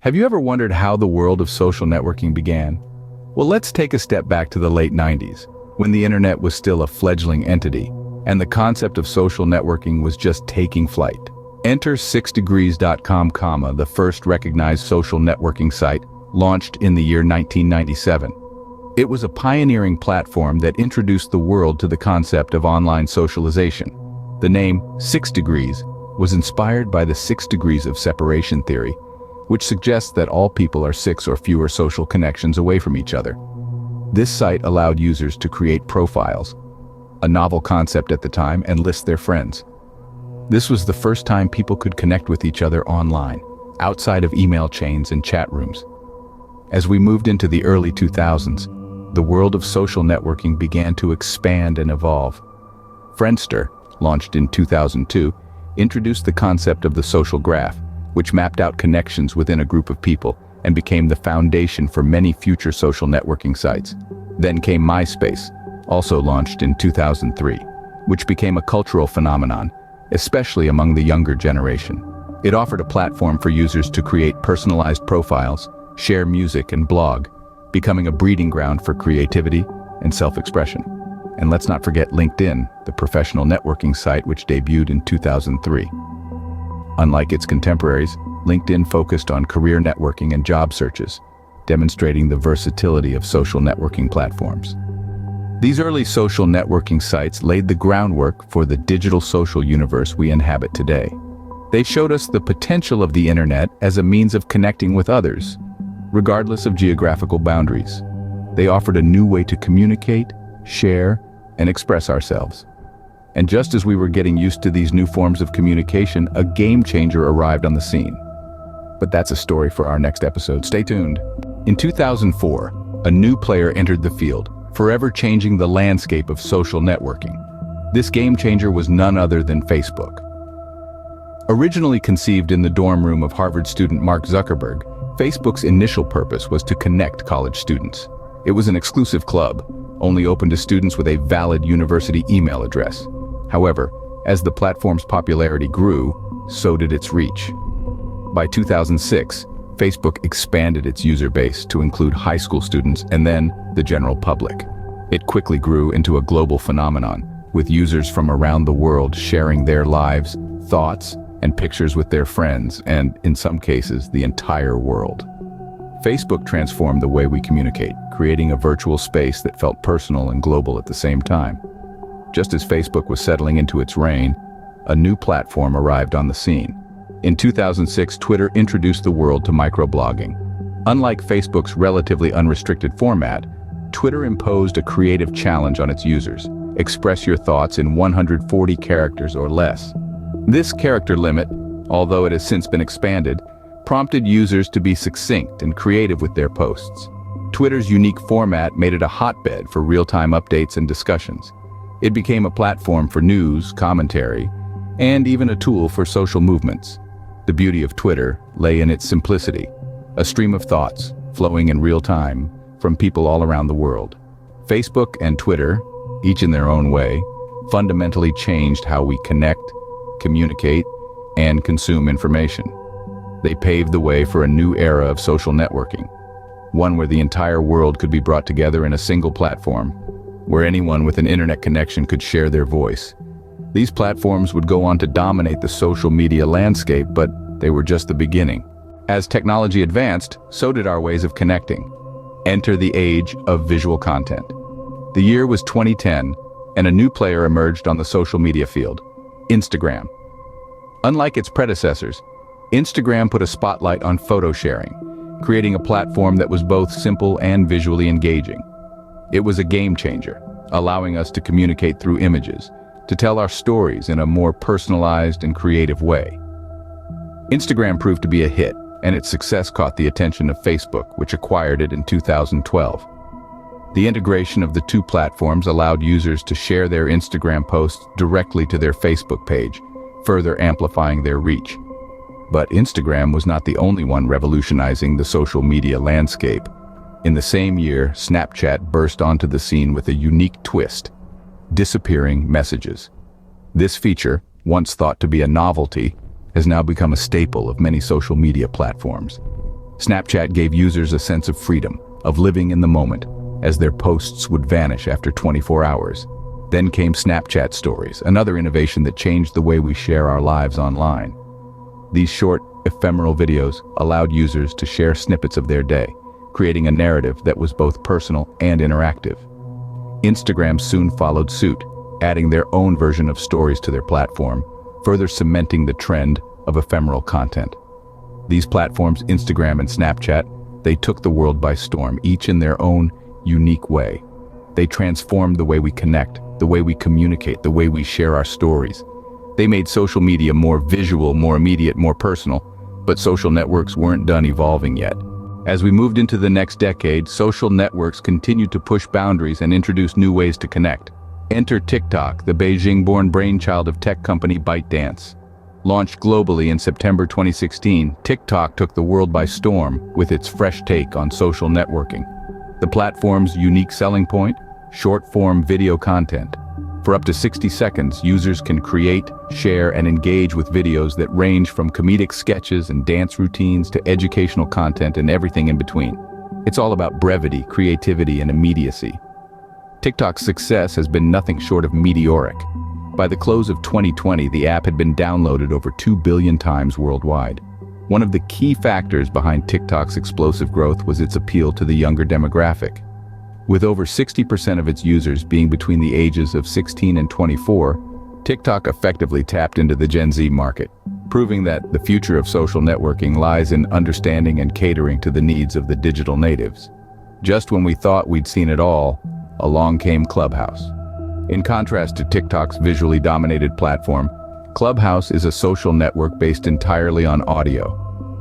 Have you ever wondered how the world of social networking began? Well, let's take a step back to the late 90s, when the internet was still a fledgling entity, and the concept of social networking was just taking flight. Enter 6degrees.com, the first recognized social networking site, launched in the year 1997. It was a pioneering platform that introduced the world to the concept of online socialization. The name 6 Degrees was inspired by the 6 degrees of separation theory, which suggests that all people are 6 or fewer social connections away from each other. This site allowed users to create profiles, a novel concept at the time, and list their friends. This was the first time people could connect with each other online, outside of email chains and chat rooms. As we moved into the early 2000s, the world of social networking began to expand and evolve. Friendster, launched in 2002, introduced the concept of the social graph, which mapped out connections within a group of people and became the foundation for many future social networking sites. Then came MySpace, also launched in 2003, which became a cultural phenomenon, especially among the younger generation. It offered a platform for users to create personalized profiles, share music, and blog, becoming a breeding ground for creativity and self-expression. And let's not forget LinkedIn, the professional networking site which debuted in 2003. Unlike its contemporaries, LinkedIn focused on career networking and job searches, demonstrating the versatility of social networking platforms. These early social networking sites laid the groundwork for the digital social universe we inhabit today. They showed us the potential of the internet as a means of connecting with others, regardless of geographical boundaries. They offered a new way to communicate, share, and express ourselves. And just as we were getting used to these new forms of communication, a game changer arrived on the scene. But that's a story for our next episode. Stay tuned. In 2004, a new player entered the field, forever changing the landscape of social networking. This game changer was none other than Facebook. Originally conceived in the dorm room of Harvard student Mark Zuckerberg, Facebook's initial purpose was to connect college students. It was an exclusive club, only open to students with a valid university email address. However, as the platform's popularity grew, so did its reach. By 2006, Facebook expanded its user base to include high school students and then the general public. It quickly grew into a global phenomenon, with users from around the world sharing their lives, thoughts, and pictures with their friends, and in some cases, the entire world. Facebook transformed the way we communicate, creating a virtual space that felt personal and global at the same time. Just as Facebook was settling into its reign, a new platform arrived on the scene. In 2006, Twitter introduced the world to microblogging. Unlike Facebook's relatively unrestricted format, Twitter imposed a creative challenge on its users: express your thoughts in 140 characters or less. This character limit, although it has since been expanded, prompted users to be succinct and creative with their posts. Twitter's unique format made it a hotbed for real-time updates and discussions. It became a platform for news, commentary, and even a tool for social movements. The beauty of Twitter lay in its simplicity, a stream of thoughts flowing in real time from people all around the world. Facebook and Twitter, each in their own way, fundamentally changed how we connect, communicate, and consume information. They paved the way for a new era of social networking, one where the entire world could be brought together in a single platform, where anyone with an internet connection could share their voice. These platforms would go on to dominate the social media landscape, but they were just the beginning. As technology advanced, so did our ways of connecting. Enter the age of visual content. The year was 2010, and a new player emerged on the social media field: Instagram. Unlike its predecessors, Instagram put a spotlight on photo sharing, creating a platform that was both simple and visually engaging. It was a game changer, allowing us to communicate through images, to tell our stories in a more personalized and creative way. Instagram proved to be a hit, and its success caught the attention of Facebook, which acquired it in 2012. The integration of the two platforms allowed users to share their Instagram posts directly to their Facebook page, further amplifying their reach. But Instagram was not the only one revolutionizing the social media landscape. In the same year, Snapchat burst onto the scene with a unique twist: disappearing messages. This feature, once thought to be a novelty, has now become a staple of many social media platforms. Snapchat gave users a sense of freedom, of living in the moment, as their posts would vanish after 24 hours. Then came Snapchat Stories, another innovation that changed the way we share our lives online. These short, ephemeral videos allowed users to share snippets of their day, creating a narrative that was both personal and interactive. Instagram soon followed suit, adding their own version of stories to their platform, further cementing the trend of ephemeral content. These platforms, Instagram and Snapchat, they took the world by storm, each in their own unique way. They transformed the way we connect, the way we communicate, the way we share our stories. They made social media more visual, more immediate, more personal, but social networks weren't done evolving yet. As we moved into the next decade, social networks continued to push boundaries and introduce new ways to connect. Enter TikTok, the Beijing-born brainchild of tech company ByteDance. Launched globally in September 2016, TikTok took the world by storm with its fresh take on social networking. The platform's unique selling point? Short-form video content. For up to 60 seconds, users can create, share, and engage with videos that range from comedic sketches and dance routines to educational content and everything in between. It's all about brevity, creativity, and immediacy. TikTok's success has been nothing short of meteoric. By the close of 2020, the app had been downloaded over 2 billion times worldwide. One of the key factors behind TikTok's explosive growth was its appeal to the younger demographic. With over 60% of its users being between the ages of 16 and 24, TikTok effectively tapped into the Gen Z market, proving that the future of social networking lies in understanding and catering to the needs of the digital natives. Just when we thought we'd seen it all, along came Clubhouse. In contrast to TikTok's visually dominated platform, Clubhouse is a social network based entirely on audio.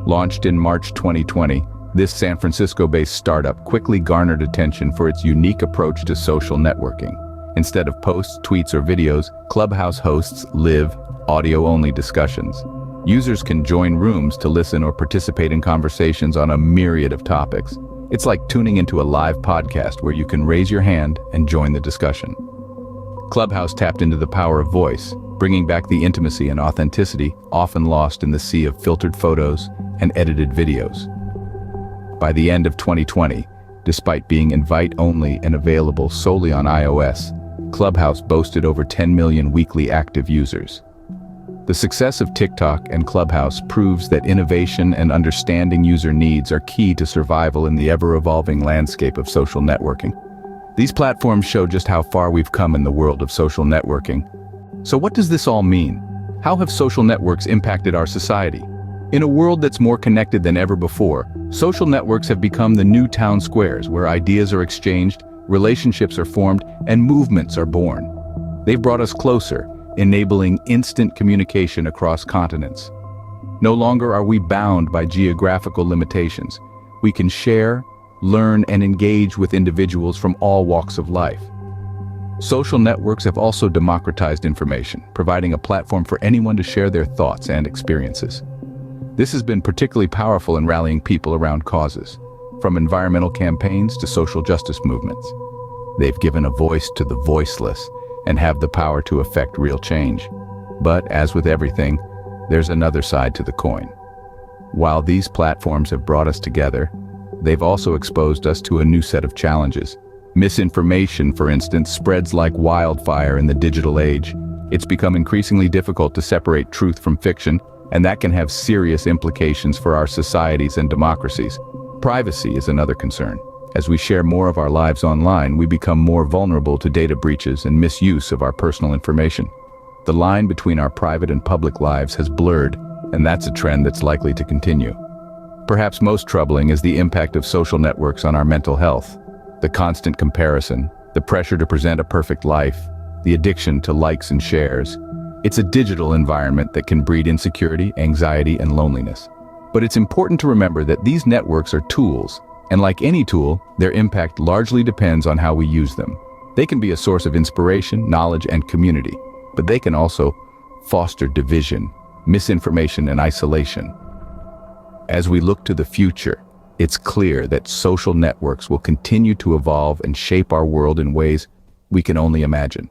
Launched in March 2020, this San Francisco-based startup quickly garnered attention for its unique approach to social networking. Instead of posts, tweets, or videos, Clubhouse hosts live, audio-only discussions. Users can join rooms to listen or participate in conversations on a myriad of topics. It's like tuning into a live podcast where you can raise your hand and join the discussion. Clubhouse tapped into the power of voice, bringing back the intimacy and authenticity often lost in the sea of filtered photos and edited videos. By the end of 2020, despite being invite-only and available solely on iOS, Clubhouse boasted over 10 million weekly active users. The success of TikTok and Clubhouse proves that innovation and understanding user needs are key to survival in the ever-evolving landscape of social networking. These platforms show just how far we've come in the world of social networking. So what does this all mean? How have social networks impacted our society? In a world that's more connected than ever before, social networks have become the new town squares where ideas are exchanged, relationships are formed, and movements are born. They've brought us closer, enabling instant communication across continents. No longer are we bound by geographical limitations. We can share, learn, and engage with individuals from all walks of life. Social networks have also democratized information, providing a platform for anyone to share their thoughts and experiences. This has been particularly powerful in rallying people around causes, from environmental campaigns to social justice movements. They've given a voice to the voiceless and have the power to affect real change. But as with everything, there's another side to the coin. While these platforms have brought us together, they've also exposed us to a new set of challenges. Misinformation, for instance, spreads like wildfire in the digital age. It's become increasingly difficult to separate truth from fiction, and that can have serious implications for our societies and democracies. Privacy is another concern. As we share more of our lives online, we become more vulnerable to data breaches and misuse of our personal information. The line between our private and public lives has blurred, and that's a trend that's likely to continue. Perhaps most troubling is the impact of social networks on our mental health. The constant comparison, the pressure to present a perfect life, the addiction to likes and shares. It's a digital environment that can breed insecurity, anxiety, and loneliness. But it's important to remember that these networks are tools, and like any tool, their impact largely depends on how we use them. They can be a source of inspiration, knowledge, and community, but they can also foster division, misinformation, and isolation. As we look to the future, it's clear that social networks will continue to evolve and shape our world in ways we can only imagine.